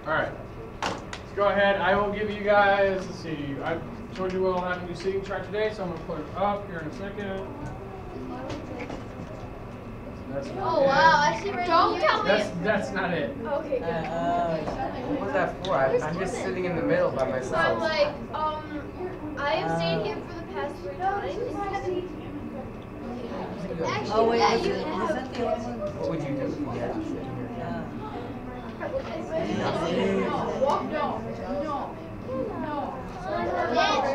All right. Let's go ahead. I will give you guys, let's see, I told you we'll have a new seating chart today, so I'm going to put it up here in a second. That's not it. Wow, I see right here. That's not it. Okay, good. What was that for? I'm just sitting in the middle by myself. So I'm like, I have stayed here for the past 3 times. Actually, wait, yeah, is you that have. the only one? What would you do if you had to sit here?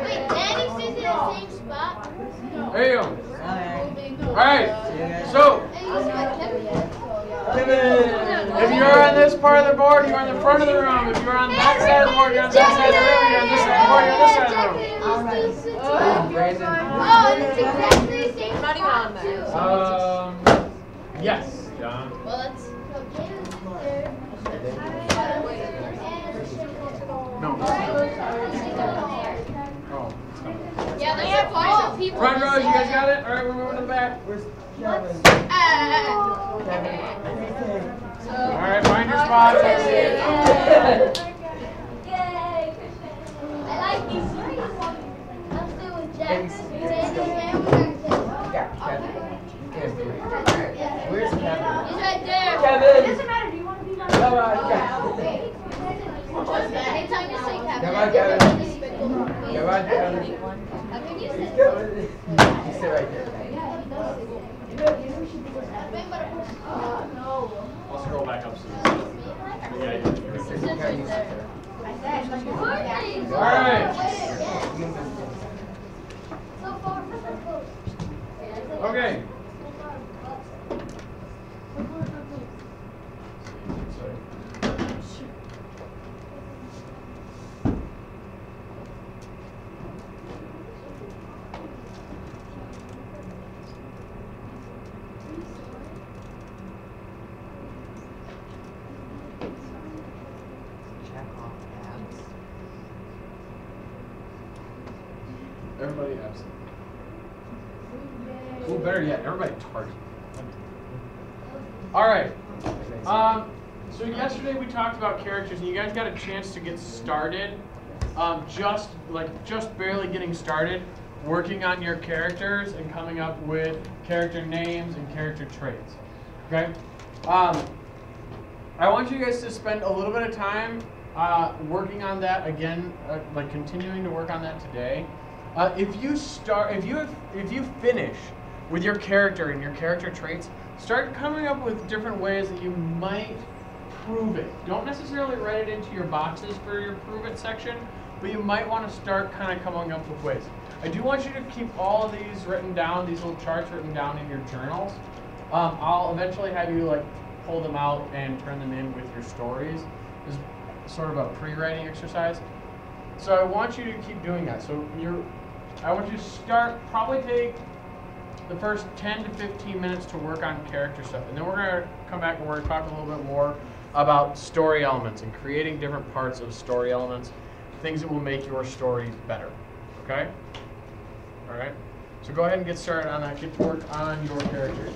Wait, Daddy sits in the same spot? There you go. All right. So, if you're on this part of the board, you're on the front of the room. If you're on that side of the board, you're on that side of the room. If you're on this side of the board, you're on this side of the room. Brandon. Oh, it's exactly the same Not even on spot, there. Yes, John. Well, that's... No. Oh. Yeah, there's a bunch of people. Front rows, you guys got it? All right, we're moving to the back. All right, find your spots. Let's see. Yay! I like these. I'm still with Jack. Where's Kevin? He's right there. Kevin! It doesn't matter. Do you want to be on the Come on, Kevin. Anytime you say Kevin. Come on, Kevin. Come on, Kevin. He's coming. You sit right there. I'll scroll back up. Yeah, all right. Okay. Everybody absent. Well, better yet, everybody target. All right. So yesterday we talked about characters, and you guys got a chance to get started. Just barely getting started, working on your characters and coming up with character names and character traits. Okay. I want you guys to spend a little bit of time working on that again, like continuing to work on that today. If you finish with your character and your character traits, start coming up with different ways that you might prove it. Don't necessarily write it into your boxes for your prove it section, but you might want to start kind of coming up with ways. I do want you to keep all of these written down, these little charts written down in your journals. I'll eventually have you like pull them out and turn them in with your stories. It's sort of a pre-writing exercise. So I want you to keep doing that. So I want you to probably take the first 10 to 15 minutes to work on character stuff. And then we're going to come back and we're going to talk a little bit more about story elements and creating different parts of story elements, things that will make your stories better. Okay? All right? So go ahead and get started on that. Get to work on your characters.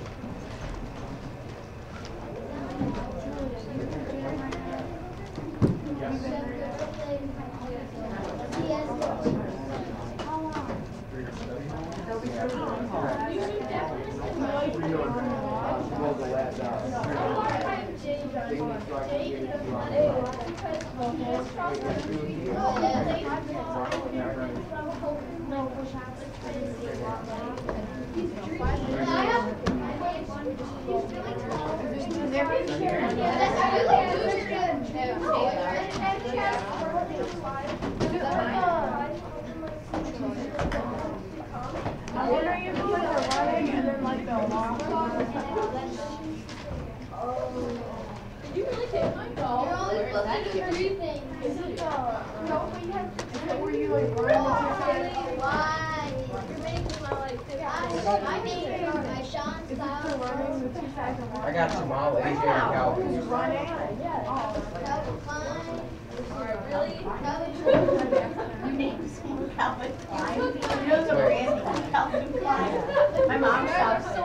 Yes. You really take my call. You're only supposed to do 3 things. Is it no, but you have to. Were you like running why? You're making my life difficult. My name is Sean Style. I got Jamal, AJ, and Calvin. That was fine. Alright, really? That was Your name's Calvin Klein. You know the brand Calvin Klein. My mom shops so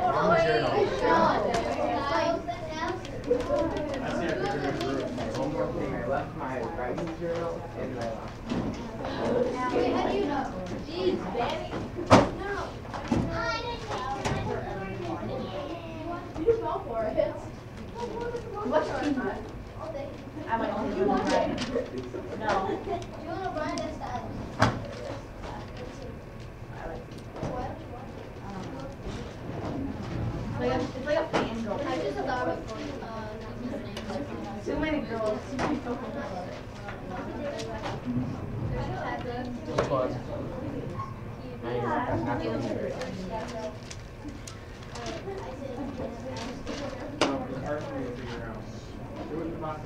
One more thing, I left my for it. What's team? I might only do Brian. No. You want to Brian this side? What? It's like a fan girl. I just thought of Too many girls. Which one? Not the leader. It's hard for me to figure out. Do it in the box.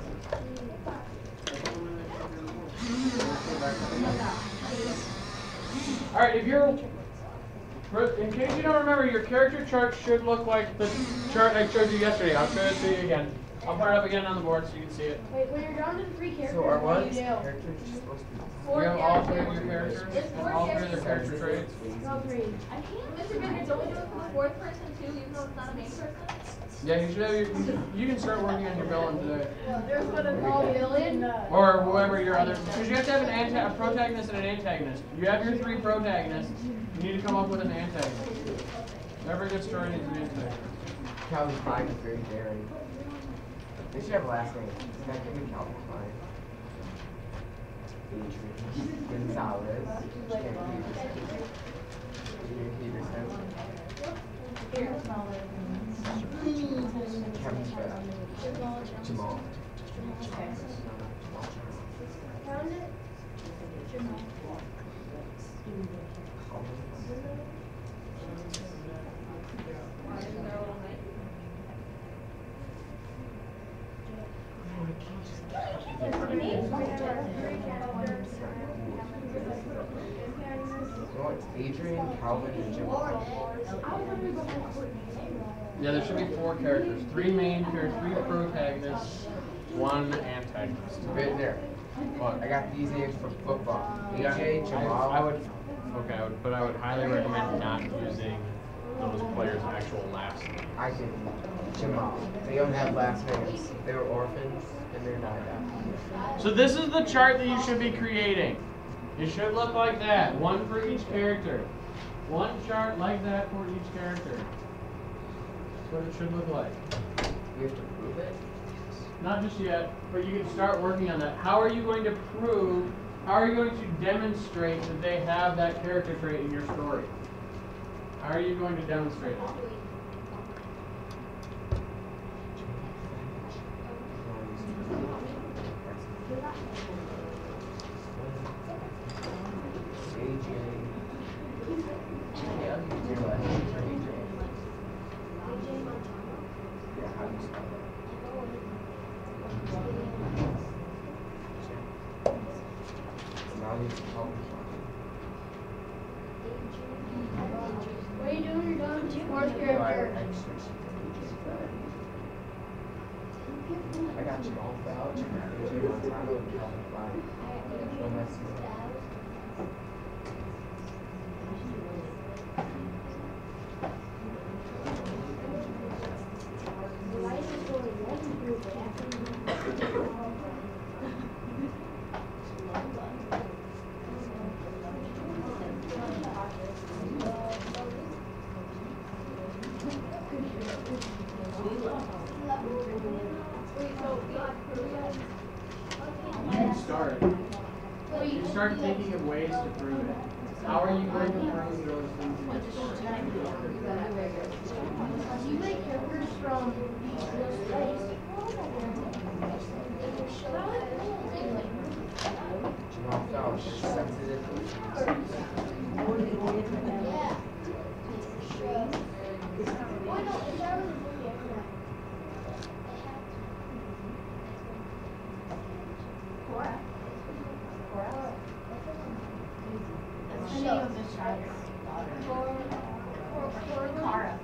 All right, if you're, in case you don't remember, your character chart should look like the chart I showed you yesterday. I'll show it to you again. I'll put it up again on the board so you can see it. Wait, when you're down to 3 characters, So are what what? do you do? Characters just supposed to be. You have all 3 of your characters and all 3 of their character traits. No, 3. I can't. Mr. Bigger, don't we do it for the 4th person too, even though it's not a main person? Yeah, you should have you can start working on your villain today. There's what it's called, villain. Or whoever your other, because you have to have a protagonist and an antagonist. You have your 3 protagonists, you need to come up with an antagonist. Whoever gets started needs an antagonist. Calvin Klein is very daring. They should have a last name. That could be Calvin Klein. Adrian Gonzalez. Adrian Peterson. Kevin Smith. Jamal. Found it? No, it's Adrian, Calvin, and Jamal. Yeah, there should be 4 characters. 3 main characters, 3 protagonists, 1 antagonist. Right there. What? I got these names for football. AJ, Jamal. I would but I would highly recommend not using those players' actual last names. I did Jamal. They don't have last names. They were orphans, and they're not adopted. So this is the chart that you should be creating. It should look like that. 1 for each character. 1 chart like that for each character. That's what it should look like. You have to prove it? Not just yet, but you can start working on that. How are you going to prove, how are you going to demonstrate that they have that character trait in your story? How are you going to demonstrate it? What are you doing? You're done. 4th character. I got you all out. AJ Montano and Calvin Klein. No messing up. You can start. You start thinking of ways to prove it. How are you going to prove those things? You make characters from each of those states. Jamal Fowler, sensitive. Yeah. Sure. Why not? If I was a bully, I could. Cora. Cora. That's the Sure. name of the child. Cara.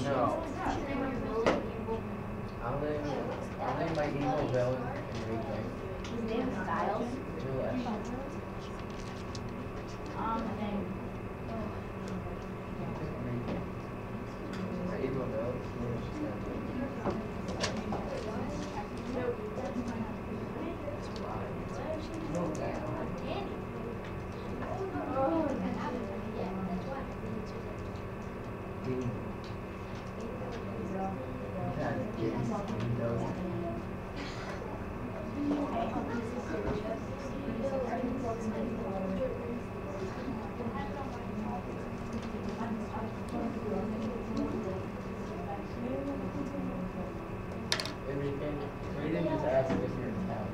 No. I'll name my evil villain Enrique. His name is Styles. Juliet. Name. Dean. That is, he knows it. Enrique, we didn't just ask if you're in town.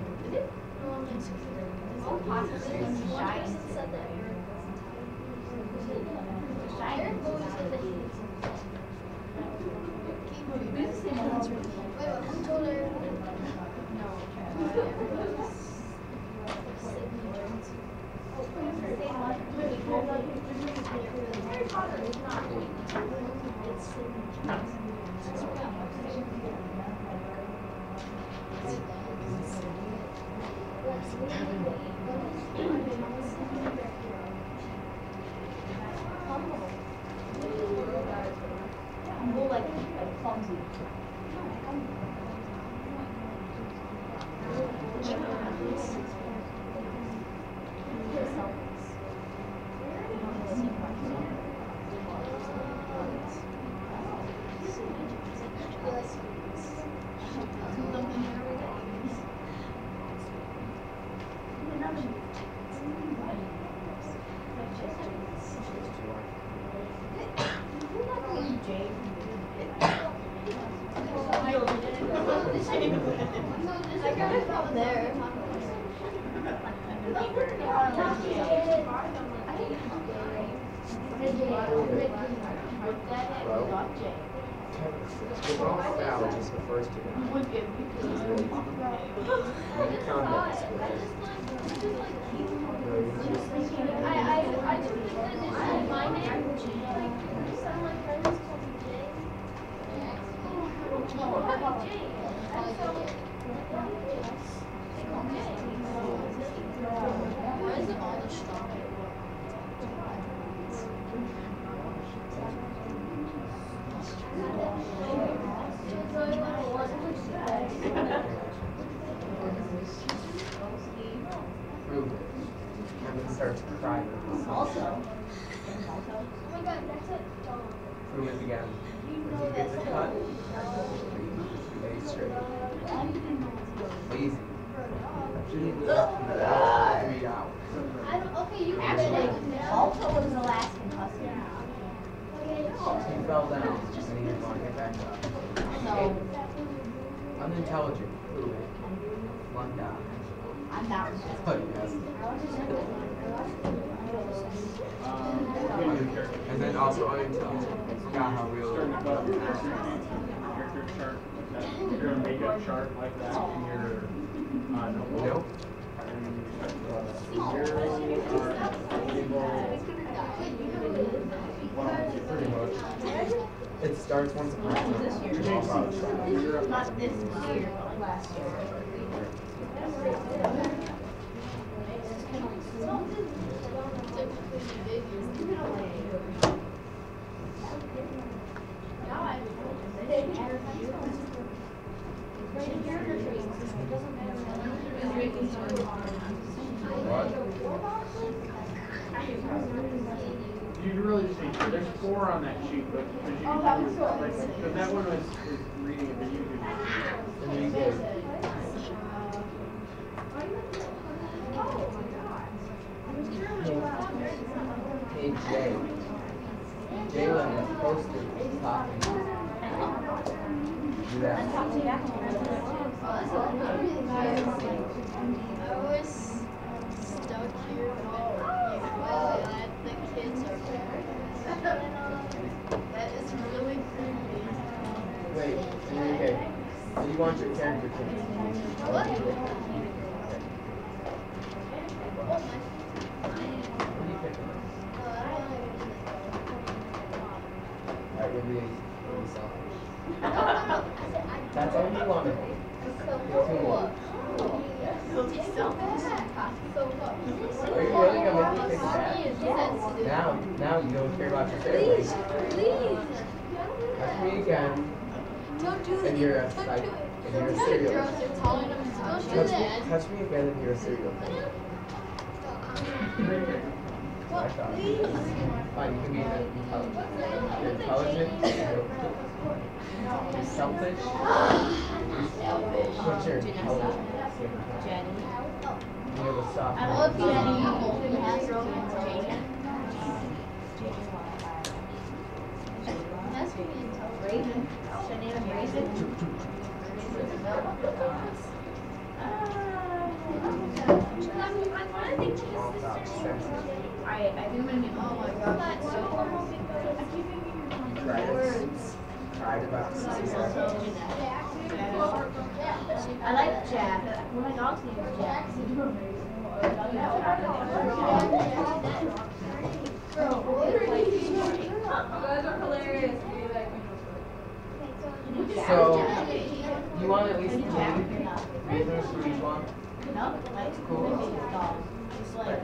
Unintelligent. One down. I'm not. And then also unintelligent. Forgot how real. Character chart like that. You're gonna make a chart like that in your notebook. Nope. Pretty much. It starts once upon a time. Not this year, but last year. What? You really just need, there's 4 on that sheet, but because you because that one was reading it, but you could. And you get Hey Jay. Jalen is posted talking. Do that. I was stuck here while the kids are there. That is really creepy. Wait, okay. So you want your character to What? What are you picking? Alright, we'll be selfish. That's all you want to be. So selfish. Are you really going to make me pick that? Now you don't care about your family. Please. Touch me again. Don't do And you're a psych. And you're a serial. Touch me again and you're a serial killer. I thought. Fine, you can be an intelligent. You're intelligent. intelligent? You're selfish? What's your intelligence? Jenny. You have a soft I love mind. Jenny. Raven. Should I name him Raven? I think I'm gonna name him. Oh my god. Cried about I like Jack. Well, my dog's name is Jack. You guys are hilarious. So, you want at least 2 reasons for each one? No, like Cool. dog. It's like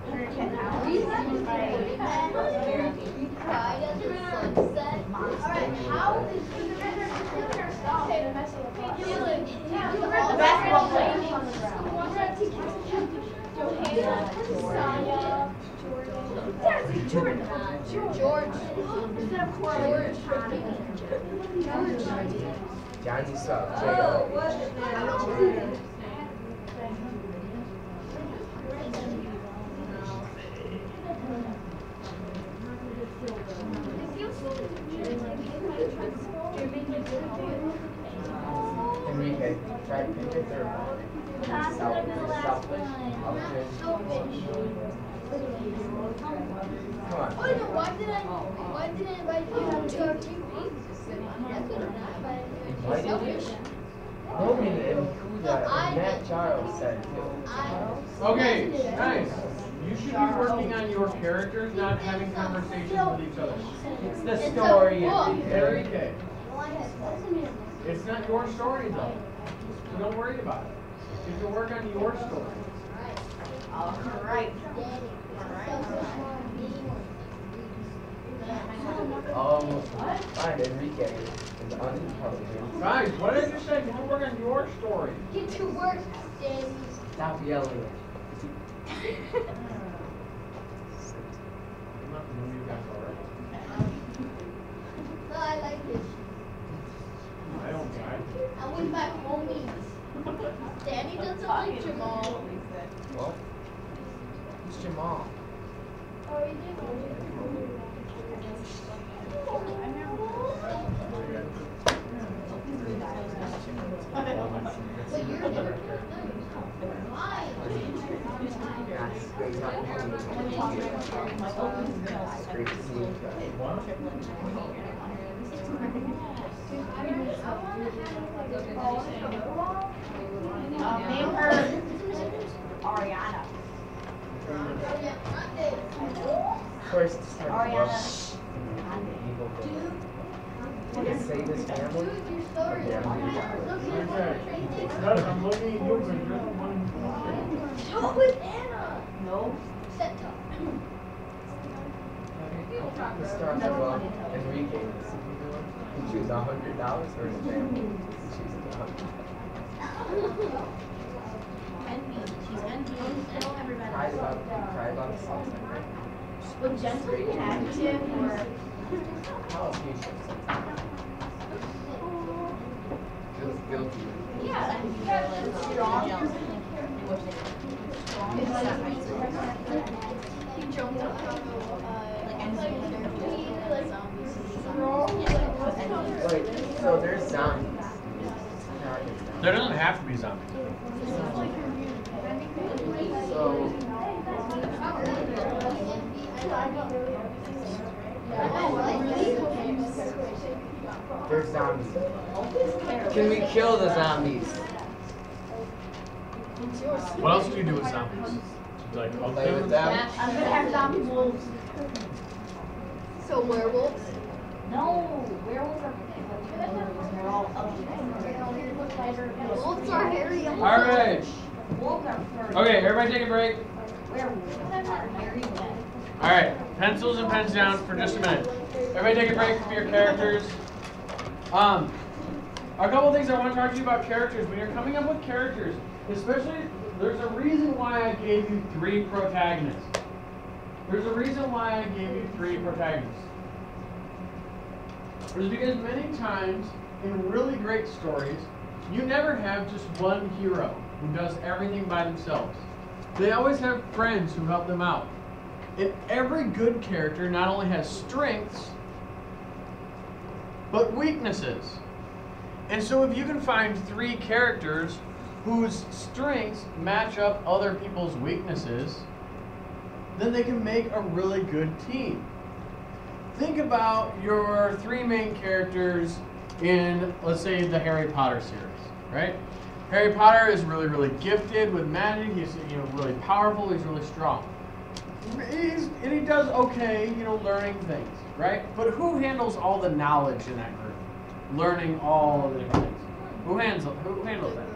110 pounds. Cried at the sunset. Alright, how is the basketball player. George. Johnny Suck, Oh, what's his name? Enrique, try to pick your third one. Selfish. Come on. Oh no, why did I invite you to our TV? That's what I'm not Why selfish. Nobody knew that. Matt Charles said too. Okay, nice. You should be working on your characters, not having conversations with each other. It's the story. Enrique, it's not your story though. So don't worry about it. You can work on your story. Alright. Fine, Enrique is unintelligent. Guys, what did I just say? You can work on your story. Get to work, Danny. Stop yelling. No, I like it. I don't care. I'm with my homies. Danny doesn't like Jamal. Well, who's Jamal? Oh, you did? But you're why? Yes, great talking to you. Great to see you. Name her Ariana. First, start the book. Ariana. Evil book. Can you save this family? Okay, I'm gonna I'm looking at you, but you're the one. Talk with Anna. No. Set talk. Let's start the book. Enrique, you choose $100 for his family. You choose $100. She's envious. Tell everybody. Cry about the song. Would Jensen be active or? How else do you choose? Feels guilty. Yeah, and strong. He jumped up. Wait, so there's zombies. There doesn't have to be zombies. So there's zombies. Can we kill the zombies? What else do you do with zombies? Like, Play with them? I'm gonna have zombie wolves. So werewolves? No, werewolves are they're all Wolves are hairy. All right. Wolves are furry. Okay, everybody take a break. Werewolves are hairy men. All right, pencils and pens down for just a minute. Everybody take a break from your characters. A couple things I want to talk to you about characters. When you're coming up with characters, especially, there's a reason why I gave you 3 protagonists. There's a reason why I gave you 3 protagonists. is because many times in really great stories, you never have just one hero who does everything by themselves. They always have friends who help them out. And every good character not only has strengths, but weaknesses. And so if you can find 3 characters whose strengths match up other people's weaknesses, then they can make a really good team. Think about your 3 main characters in, let's say, the Harry Potter series, right? Harry Potter is really, really gifted with magic. He's really powerful. He's really strong. And he does okay, learning things, right? But who handles all the knowledge in that group? Learning all of the different things. Who handles that?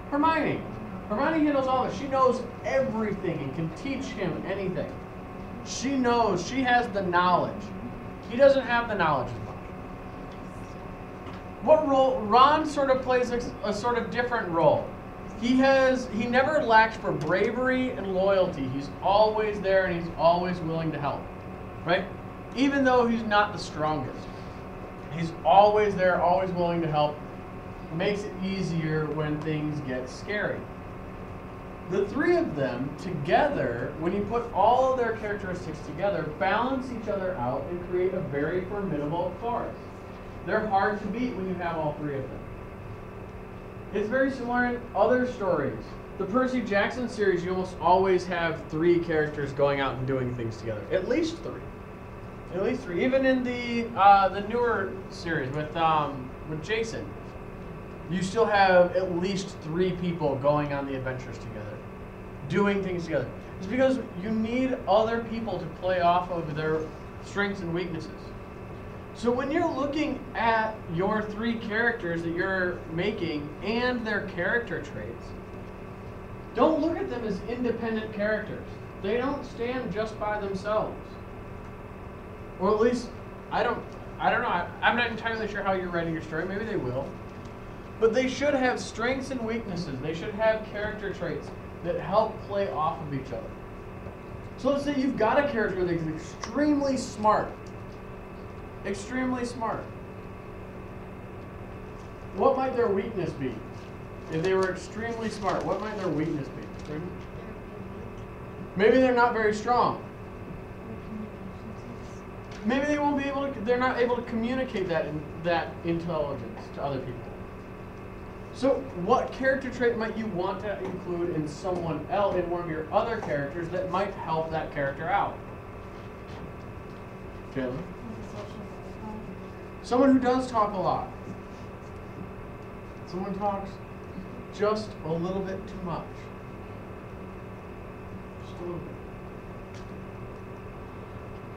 Hermione. Hermione handles all of it. She knows everything and can teach him anything. She knows. She has the knowledge. He doesn't have the knowledge as much. What role? Ron sort of plays a sort of different role. He never lacks for bravery and loyalty. He's always there and he's always willing to help, right? Even though he's not the strongest. He's always there, always willing to help. Makes it easier when things get scary. The 3 of them together, when you put all of their characteristics together, balance each other out and create a very formidable force. They're hard to beat when you have all 3 of them. It's very similar in other stories. The Percy Jackson series, you almost always have 3 characters going out and doing things together. At least 3. At least 3. Even in the newer series with Jason, you still have at least 3 people going on the adventures together, doing things together. It's because you need other people to play off of their strengths and weaknesses. So when you're looking at your 3 characters that you're making and their character traits, don't look at them as independent characters. They don't stand just by themselves. Or at least, I don't know. I'm not entirely sure how you're writing your story. Maybe they will. But they should have strengths and weaknesses. They should have character traits that help play off of each other. So let's say you've got a character that's extremely smart. Extremely smart. What might their weakness be? If they were extremely smart, what might their weakness be? Maybe they're not very strong. Maybe they won't be able to, they're not able to communicate that intelligence to other people. So what character trait might you want to include in someone else, in one of your other characters, that might help that character out? Jim? Someone who does talk a lot. Someone talks just a little bit too much. Just a little bit.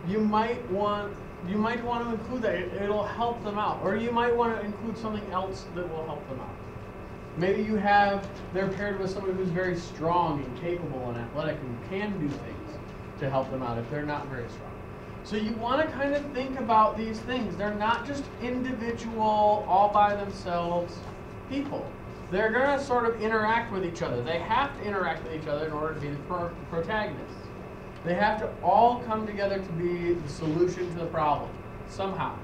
You might want to include that. It'll help them out. Or you might want to include something else that will help them out. Maybe they're paired with someone who's very strong and capable and athletic and can do things to help them out if they're not very strong. So you want to kind of think about these things. They're not just individual, all by themselves people. They're going to sort of interact with each other. They have to interact with each other in order to be the protagonists. They have to all come together to be the solution to the problem, somehow.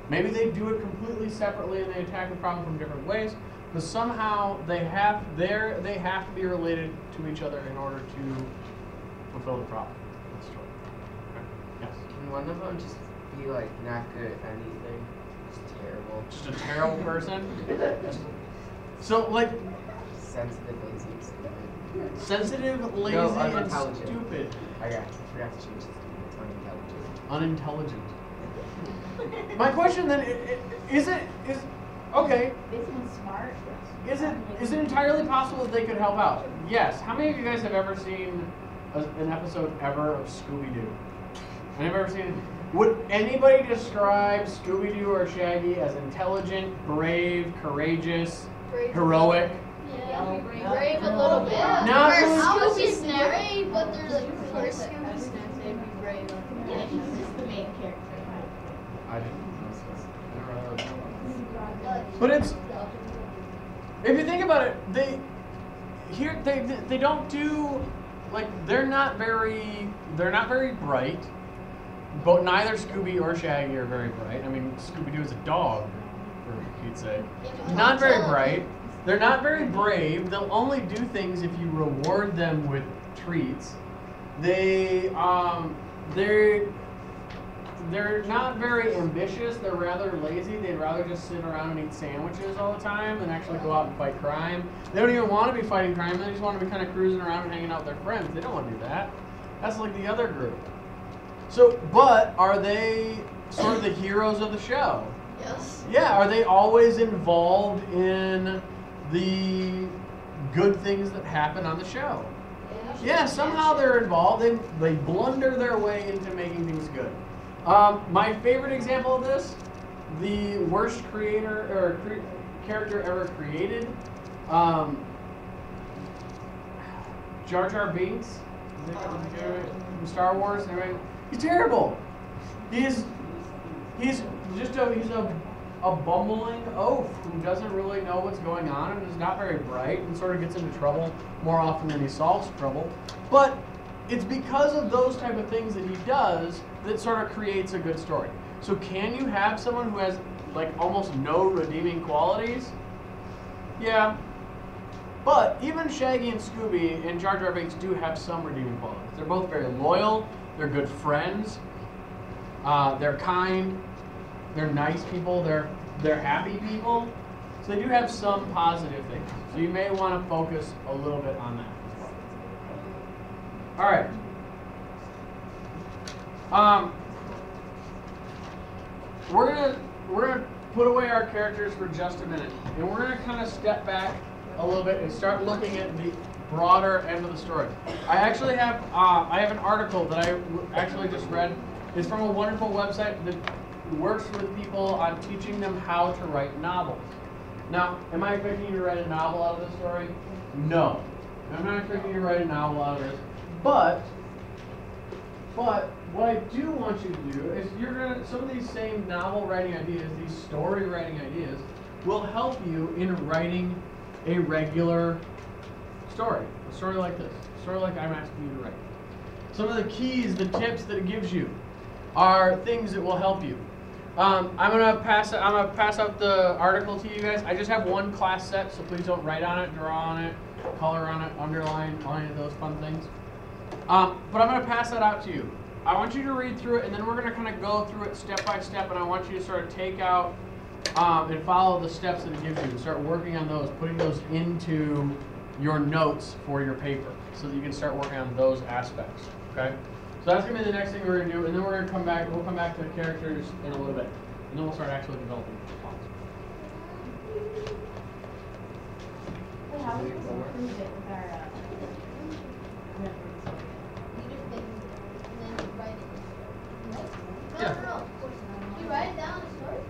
Maybe they do it completely separately and they attack the problem from different ways, but somehow they have to be related to each other in order to fulfill the problem. That's true. Okay. Yes? Can one of them just be like not good at anything? Just terrible. Just a terrible person? So like sensitive, lazy, and stupid. Sensitive, lazy, and stupid. I forgot to change this to unintelligent. Unintelligent. My question then is okay. Basically smart. Is it entirely possible that they could help out? Yes. How many of you guys have ever seen an episode ever of Scooby-Doo? I've ever seen it. Would anybody describe Scooby-Doo or Shaggy as intelligent, brave, courageous, heroic? Yeah, brave a little bit. Not really. Scooby Snap, but there's like for Scooby Snap, they'd be brave. Yeah, he's just the main character. I didn't know this. But it's, if you think about it, they don't do, like, they're not very bright. But neither Scooby or Shaggy are very bright. I mean, Scooby-Doo is a dog, for Pete's sake. Not very bright. They're not very brave. They'll only do things if you reward them with treats. They're not very ambitious. They're rather lazy. They'd rather just sit around and eat sandwiches all the time than actually go out and fight crime. They don't even want to be fighting crime. They just want to be kind of cruising around and hanging out with their friends. They don't want to do that. That's like the other group. So, but are they sort of the heroes of the show? Yes. Yeah, are they always involved in the good things that happen on the show? Yeah, somehow they're involved. They blunder their way into making things good. My favorite example of this, the worst creator or character ever created, Jar Jar Binks, from Star Wars. He's terrible. He's a bumbling oaf who doesn't really know what's going on and is not very bright and sort of gets into trouble more often than he solves trouble. But it's because of those type of things that he does that sort of creates a good story. So can you have someone who has like almost no redeeming qualities? Yeah. But even Shaggy and Scooby and Jar Jar Binks do have some redeeming qualities. They're both very loyal. They're good friends. They're kind. They're nice people. They're happy people. So they do have some positive things. So you may want to focus a little bit on that as well. All right. We're gonna put away our characters for just a minute, and we're gonna kind of step back a little bit and start looking at the broader end of the story. I actually have an article that I actually just read. It's from a wonderful website that works with people on teaching them how to write novels. Now, am I expecting you to write a novel out of this story? No. I'm not expecting you to write a novel out of this. But what I do want you to do is some of these same novel writing ideas, these story writing ideas, will help you in writing a regular story. A story like this. A story like I'm asking you to write. Some of the keys, the tips that it gives you are things that will help you. I'm gonna pass out the article to you guys. I just have one class set, so please don't write on it, draw on it, color on it, underline, any of those fun things. But I'm gonna pass that out to you. I want you to read through it, and then we're gonna kind of go through it step by step, and I want you to sort of take out and follow the steps that it gives you, and start working on those, putting those into your notes for your paper, so that you can start working on those aspects. Okay. So that's gonna be the next thing we're gonna do, and then we're gonna come back. We'll come back to the characters in a little bit, and then we'll start actually developing plots. Hey, how are we supposed to prove it with our You just think, and then you write it. No, Yeah. no. You write it down in the story?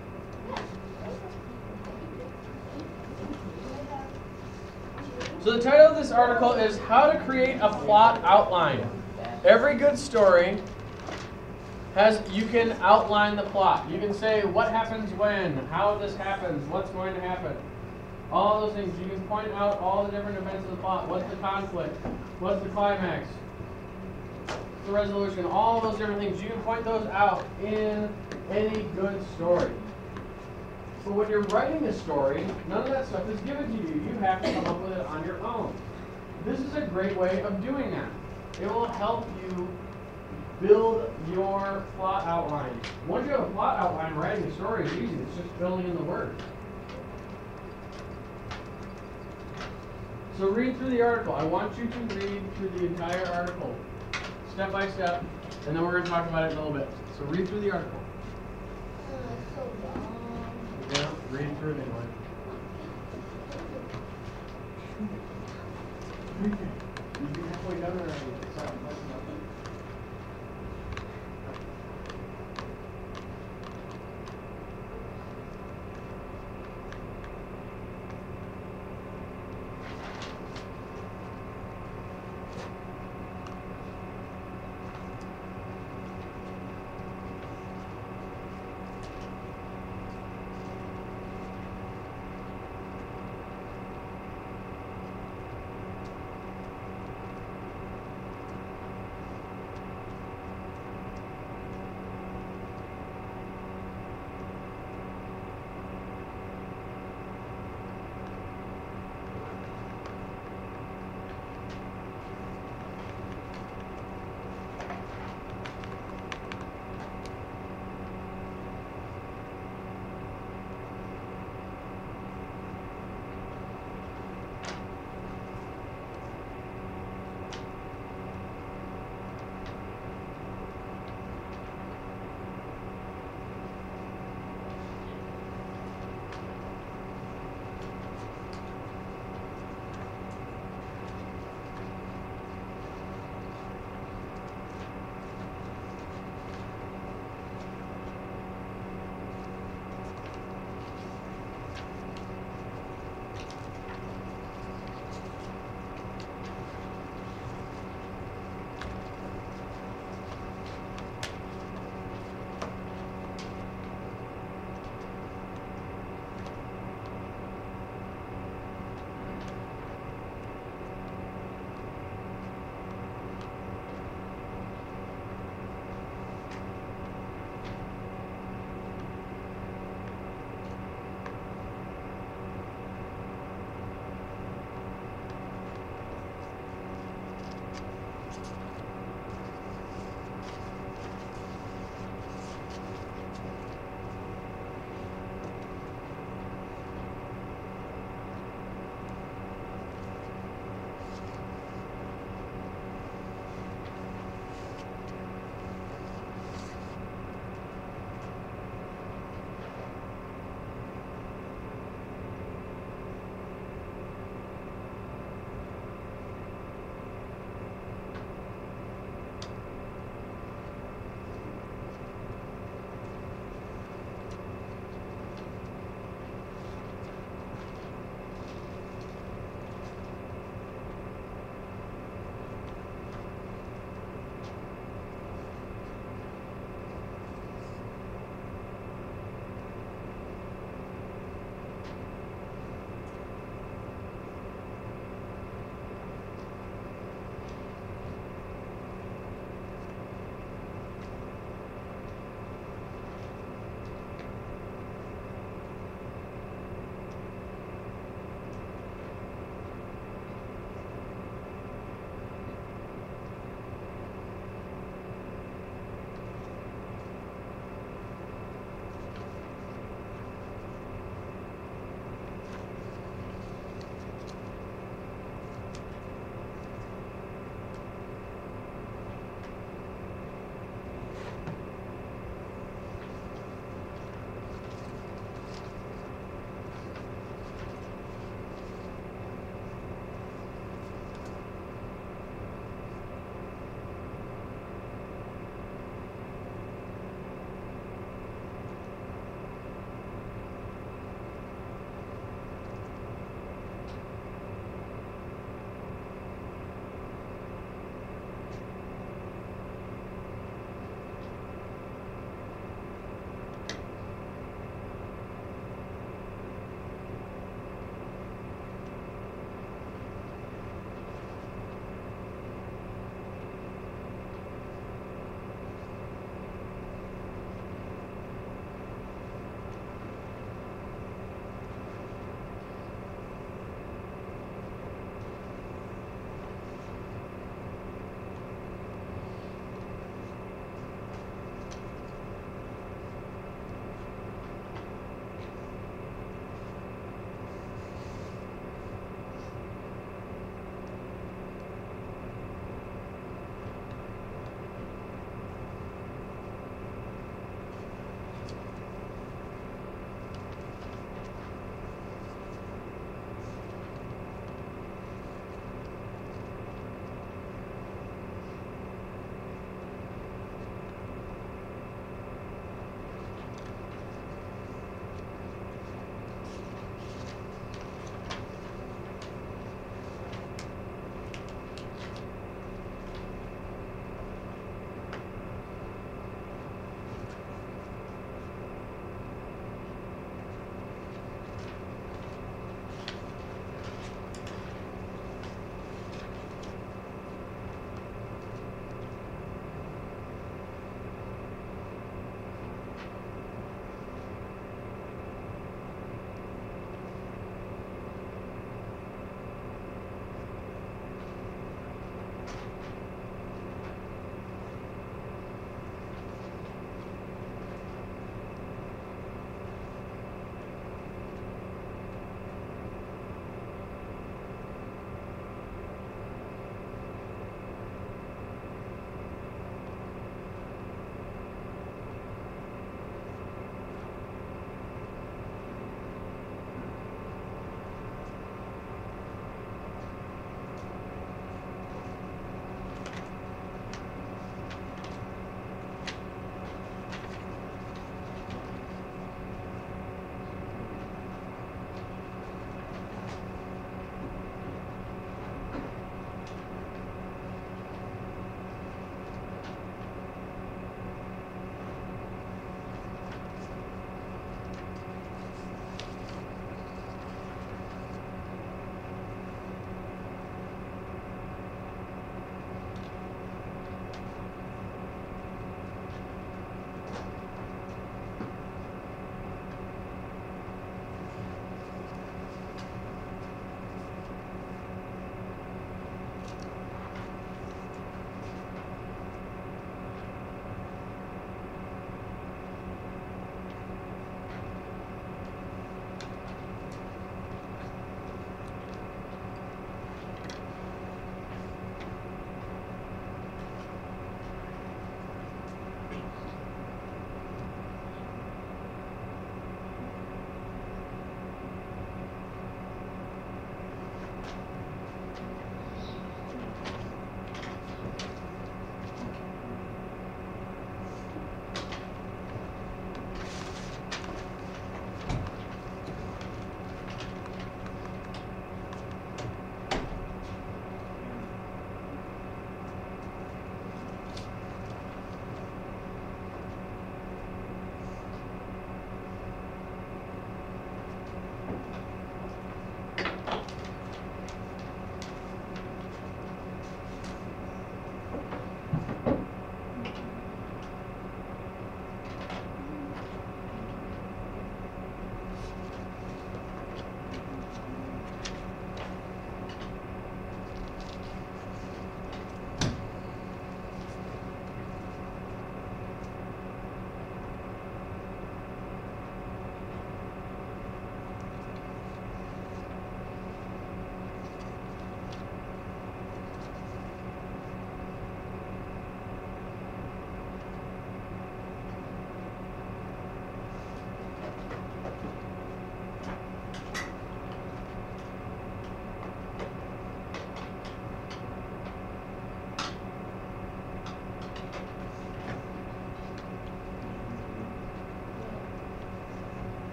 So the title of this article is How to Create a Plot Outline. Every good story you can outline the plot. You can say what happens when, how this happens, what's going to happen. All those things. You can point out all the different events of the plot. What's the conflict? What's the climax? The resolution. All those different things. You can point those out in any good story. But when you're writing a story, none of that stuff is given to you. You have to come up with it on your own. This is a great way of doing that. It will help you build your plot outline. Once you have a plot outline, writing a story is easy. It's just filling in the words. So read through the article. I want you to read through the entire article, step by step, and then we're going to talk about it in a little bit. So read through the article. It's so long. Yeah, read through it anyway. You're halfway done already. Sorry,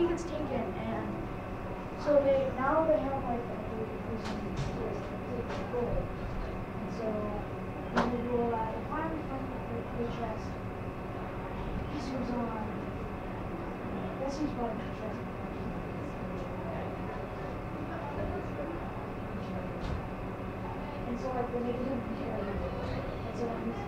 he gets taken, and so they have like a person who is completely gold. And so when they do all that, they finally find the chest. This was on. This is what the chest. And so like when they give him carry, and so he's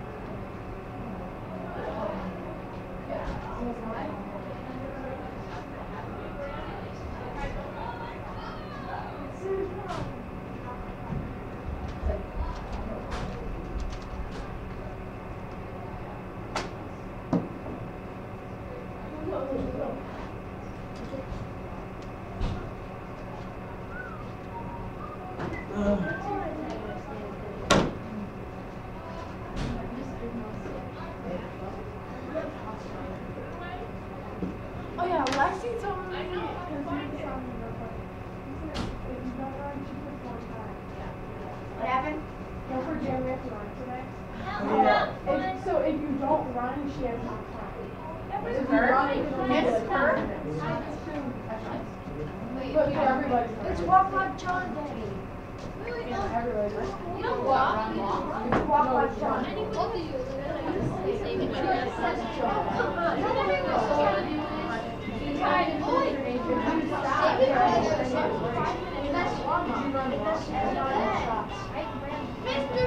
oh yeah, Lexi told me. I know. What happened? Don't forget we have to run today. Yeah. So if you don't run, she has more time. It's If you run, it's only It's good. her. But for everybody. It's walk like John Day. Yeah, everybody. You don't walk. It's walk like John. Both of you. Mr.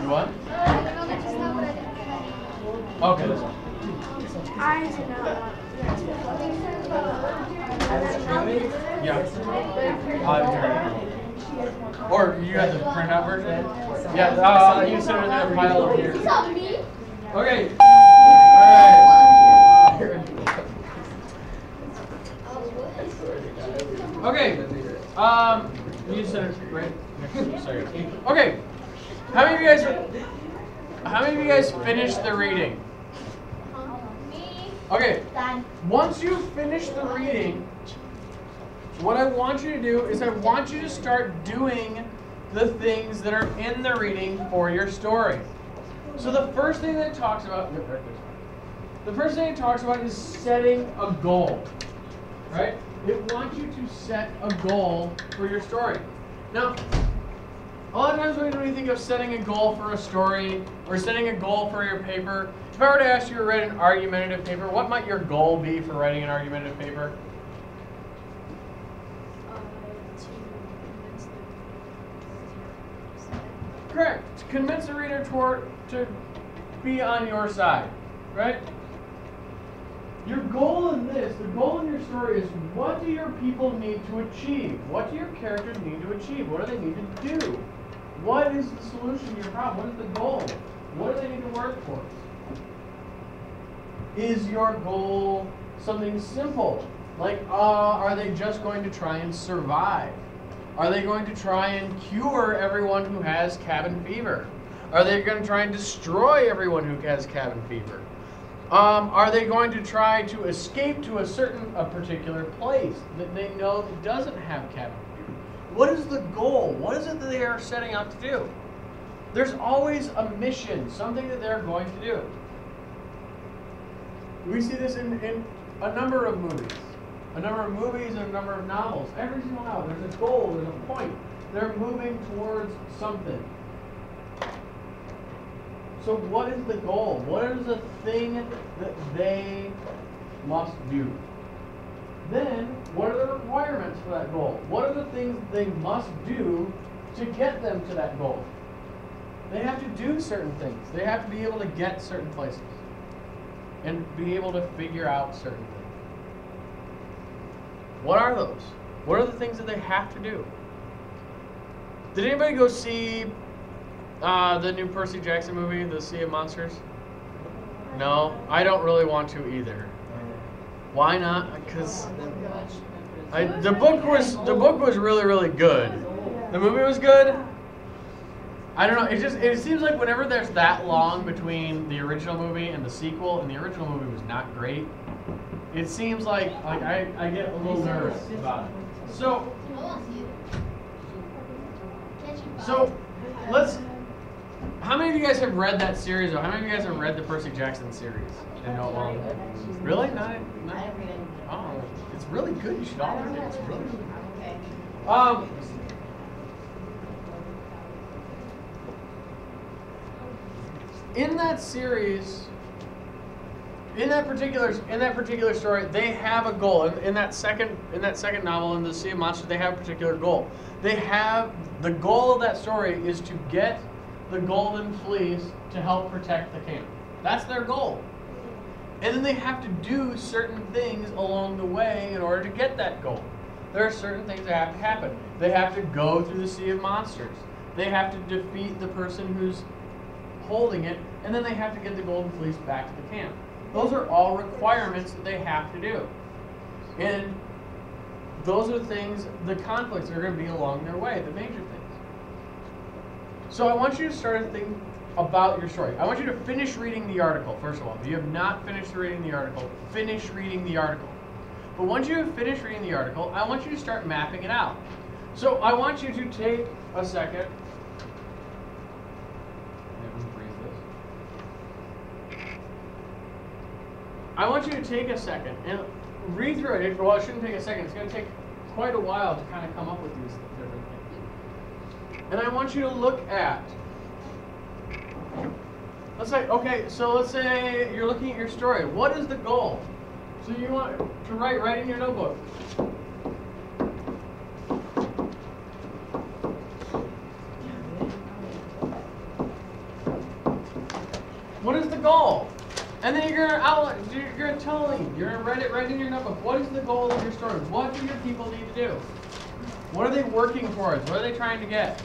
What? Okay, that's fine. I do not. Yeah. Or you have the printout version? Yeah, you send it in a pile over here. Okay. Alright. Okay. You send it right next to you. Sorry. Okay. How many of you guys finished the reading? Me. Okay. Done. Once you finish the reading, what I want you to do is I want you to start doing the things that are in the reading for your story. So the first thing that it talks about, is setting a goal, right? It wants you to set a goal for your story. Now, a lot of times when we think of setting a goal for a story or setting a goal for your paper, if I were to ask you to write an argumentative paper, what might your goal be for writing an argumentative paper? Correct. To convince the reader to be on your side, right? Your goal in this, the goal in your story is, what do your people need to achieve? What do your characters need to achieve? What do they need to do? What is the solution to your problem? What is the goal? What do they need to work towards? Is your goal something simple? Like, are they just going to try and survive? Are they going to try and cure everyone who has cabin fever? Are they going to try and destroy everyone who has cabin fever? Are they going to try to escape to a particular place that they know that doesn't have cabin fever? What is the goal? What is it that they are setting out to do? There's always a mission, something that they're going to do. We see this in a number of movies. A number of movies and a number of novels. Every single novel, there's a goal, there's a point. They're moving towards something. So what is the goal? What is the thing that they must do? Then, what are the requirements for that goal? What are the things they must do to get them to that goal? They have to do certain things. They have to be able to get certain places. And be able to figure out certain things. What are those? What are the things that they have to do? Did anybody go see the new Percy Jackson movie, The Sea of Monsters? No? I don't really want to either. Why not? Because the book was really, really good. The movie was good. I don't know. It seems like whenever there's that long between the original movie and the sequel, and the original movie was not great, it seems like I get a little nervous about it. So let's. How many of you guys have read that series, or how many of you guys have read the Percy Jackson series? And know it well? Really? Not? Oh, it's really good. You should all read it. It's really good. Okay. In that series, in that particular story, they have a goal. In that second novel, in the Sea of Monsters, they have a particular goal. The goal of that story is to get the Golden Fleece to help protect the camp. That's their goal. And then they have to do certain things along the way in order to get that goal. There are certain things that have to happen. They have to go through the Sea of Monsters. They have to defeat the person who's holding it, and then they have to get the Golden Fleece back to the camp. Those are all requirements that they have to do. And those are the things, the conflicts are going to be along their way, the major things. So I want you to start to think about your story. I want you to finish reading the article, first of all. If you have not finished reading the article, finish reading the article. But once you have finished reading the article, I want you to start mapping it out. So I want you to take a second. I want you to take a second and read through it. Well, it shouldn't take a second. It's going to take quite a while to kind of come up with these different things. And I want you to look at, let's say you're looking at your story. What is the goal? So you want to write in your notebook. What is the goal? And then you're gonna outline, you're gonna tell me, you're gonna write it right in your notebook. What is the goal of your story? What do your people need to do? What are they working towards? What are they trying to get?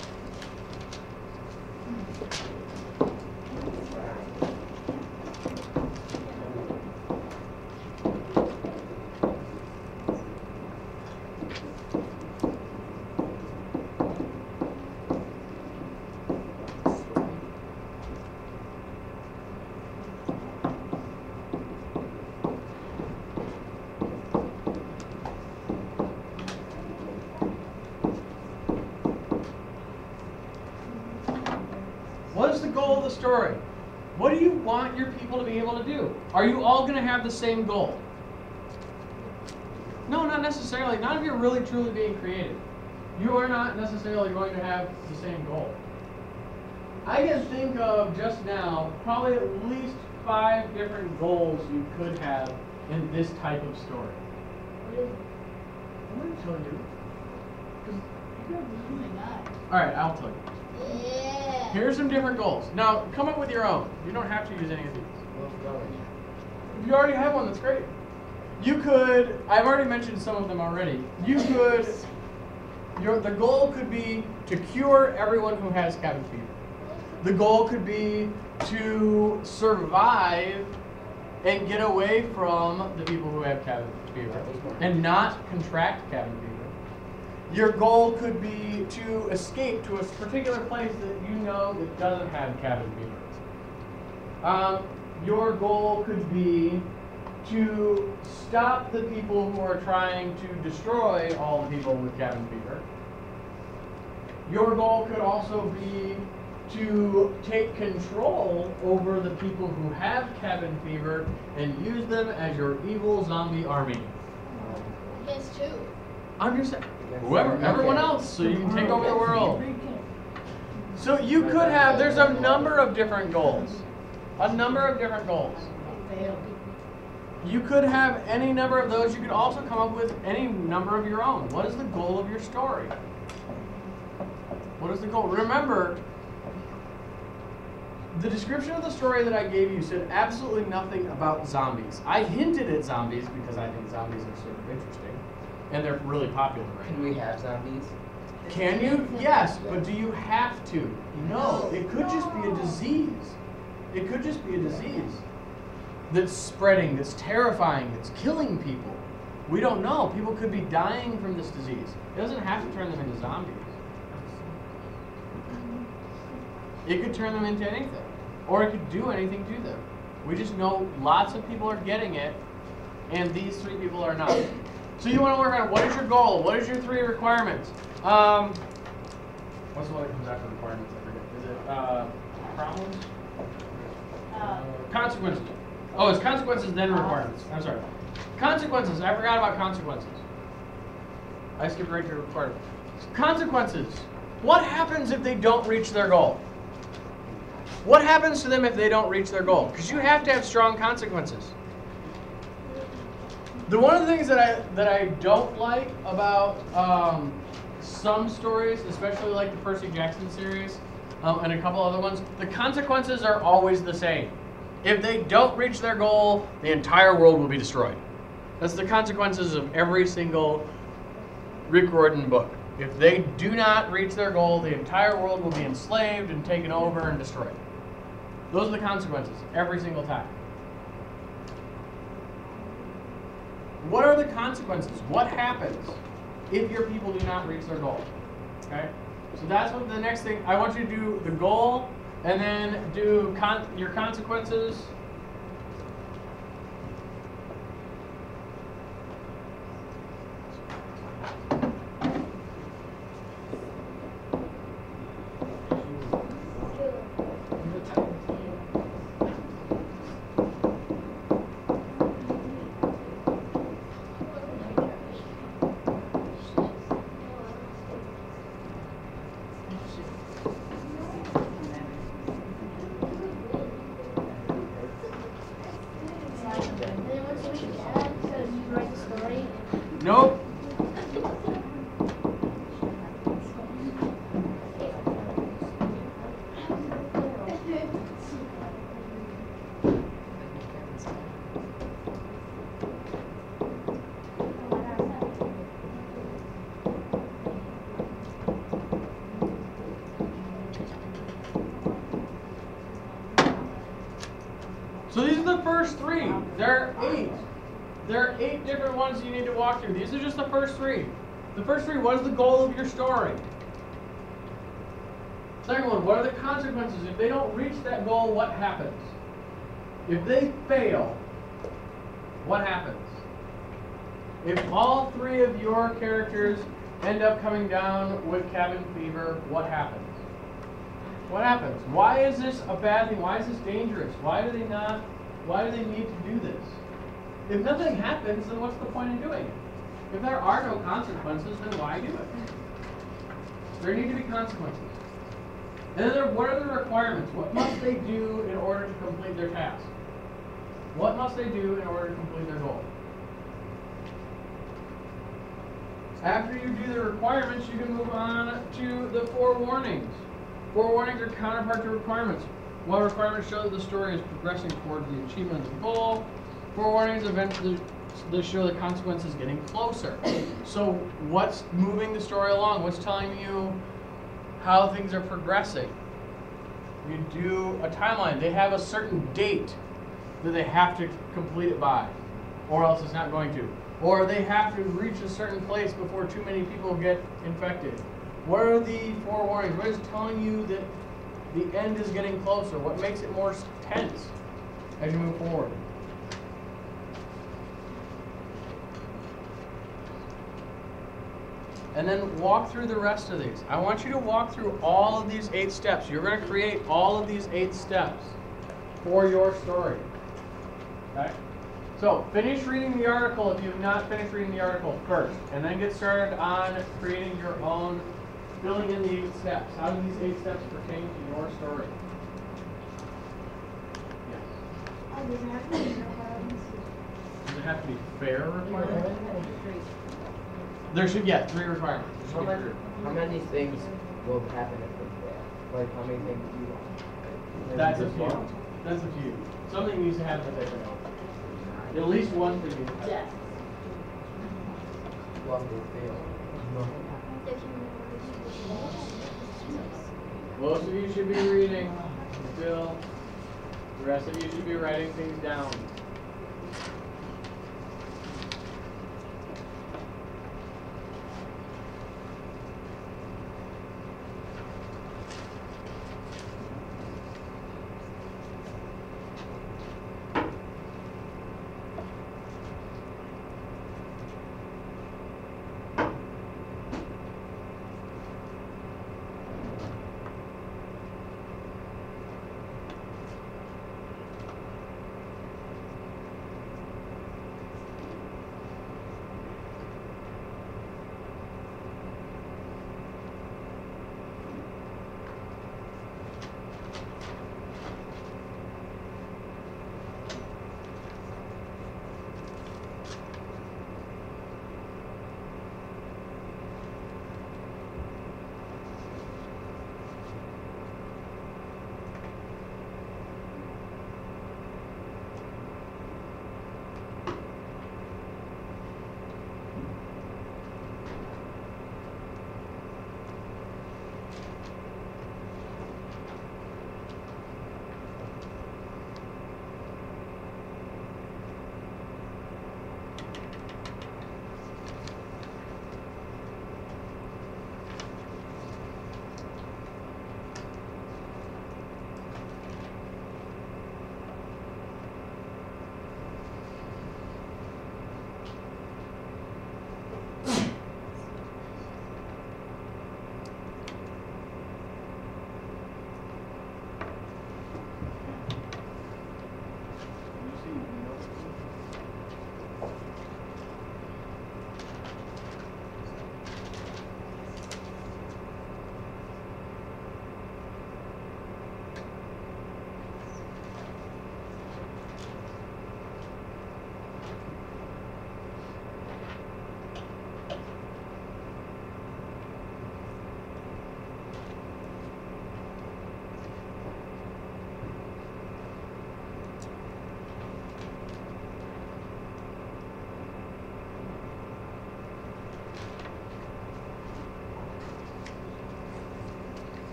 What is the goal of the story? What do you want your people to be able to do? Are you all going to have the same goal? No, not necessarily. Not if you're really truly being creative. You are not necessarily going to have the same goal. I can think of just now probably at least 5 different goals you could have in this type of story. I'm going to tell you. Alright, I'll tell you. Yeah. Here's some different goals. Now, come up with your own. You don't have to use any of these. If you already have one, that's great. You could, I've already mentioned some of them already. You could, the goal could be to cure everyone who has cabin fever. The goal could be to survive and get away from the people who have cabin fever and not contract cabin fever. Your goal could be to escape to a particular place that you know that doesn't have cabin fever. Your goal could be to stop the people who are trying to destroy all the people with cabin fever. Your goal could also be to take control over the people who have cabin fever and use them as your evil zombie army. Against who? I'm just saying, everyone else, so you can take over the world. So you could have, there's a number of different goals. You could have any number of those. You could also come up with any number of your own. What is the goal of your story? What is the goal? Remember, the description of the story that I gave you said absolutely nothing about zombies. I hinted at zombies because I think zombies are sort of interesting. And they're really popular right now. Can we have zombies? Can you? Yes, but do you have to? No, it could just be a disease. It could just be a disease. that's spreading, that's terrifying, that's killing people. We don't know. People could be dying from this disease. It doesn't have to turn them into zombies. It could turn them into anything. Or it could do anything to them. We just know lots of people are getting it, and these 3 people are not. So you want to work on what is your goal? What is your 3 requirements? What's the one that comes after requirements? I forget. Is it problems? Consequences. Oh, it's consequences then requirements. I'm sorry. Consequences. I forgot about consequences. I skipped right to requirements. Consequences. What happens if they don't reach their goal? What happens to them if they don't reach their goal? Because you have to have strong consequences. One of the things that I don't like about some stories, especially like the Percy Jackson series and a couple other ones, the consequences are always the same. If they don't reach their goal, the entire world will be destroyed. That's the consequences of every single Rick Riordan book. If they do not reach their goal, the entire world will be enslaved and taken over and destroyed. Those are the consequences every single time. What are the consequences? What happens if your people do not reach their goal? Okay? So that's what the next thing, I want you to do the goal and then do your consequences. Nope. So these are the first 3. There are 8. There are 8 different ones you need to walk through. These are just the first 3. The first 3, what is the goal of your story? Second one, what are the consequences? If they don't reach that goal, what happens? If they fail, what happens? If all 3 of your characters end up coming down with cabin fever, what happens? What happens? Why is this a bad thing? Why is this dangerous? Why do they need to do this? If nothing happens, then what's the point in doing it? If there are no consequences, then why do it? There need to be consequences. And then what are the requirements? What must they do in order to complete their task? What must they do in order to complete their goal? After you do the requirements, you can move on to the 4 warnings. 4 warnings are counterpart to requirements. What requirements show that the story is progressing towards the achievement of the goal? 4 warnings eventually they show the consequences getting closer. So what's moving the story along? What's telling you how things are progressing? You do a timeline. They have a certain date that they have to complete it by, or else it's not going to. Or they have to reach a certain place before too many people get infected. What are the 4 warnings? What is telling you that the end is getting closer? What makes it more tense as you move forward? And then walk through the rest of these. I want you to walk through all of these 8 steps. You're going to create all of these 8 steps for your story. Okay? So finish reading the article if you have not finished reading the article first, and then get started on creating your own, filling in the 8 steps. How do these 8 steps pertain to your story? Yes. Does it have to be fair requirements? There should, 3 requirements. How many things will happen if they fail? Like, how many things do you want? That's a few. That's a few. Something needs to happen if they fail. At least one thing needs to happen. Yes. What will fail? Most of you should be reading. Still, the rest of you should be writing things down.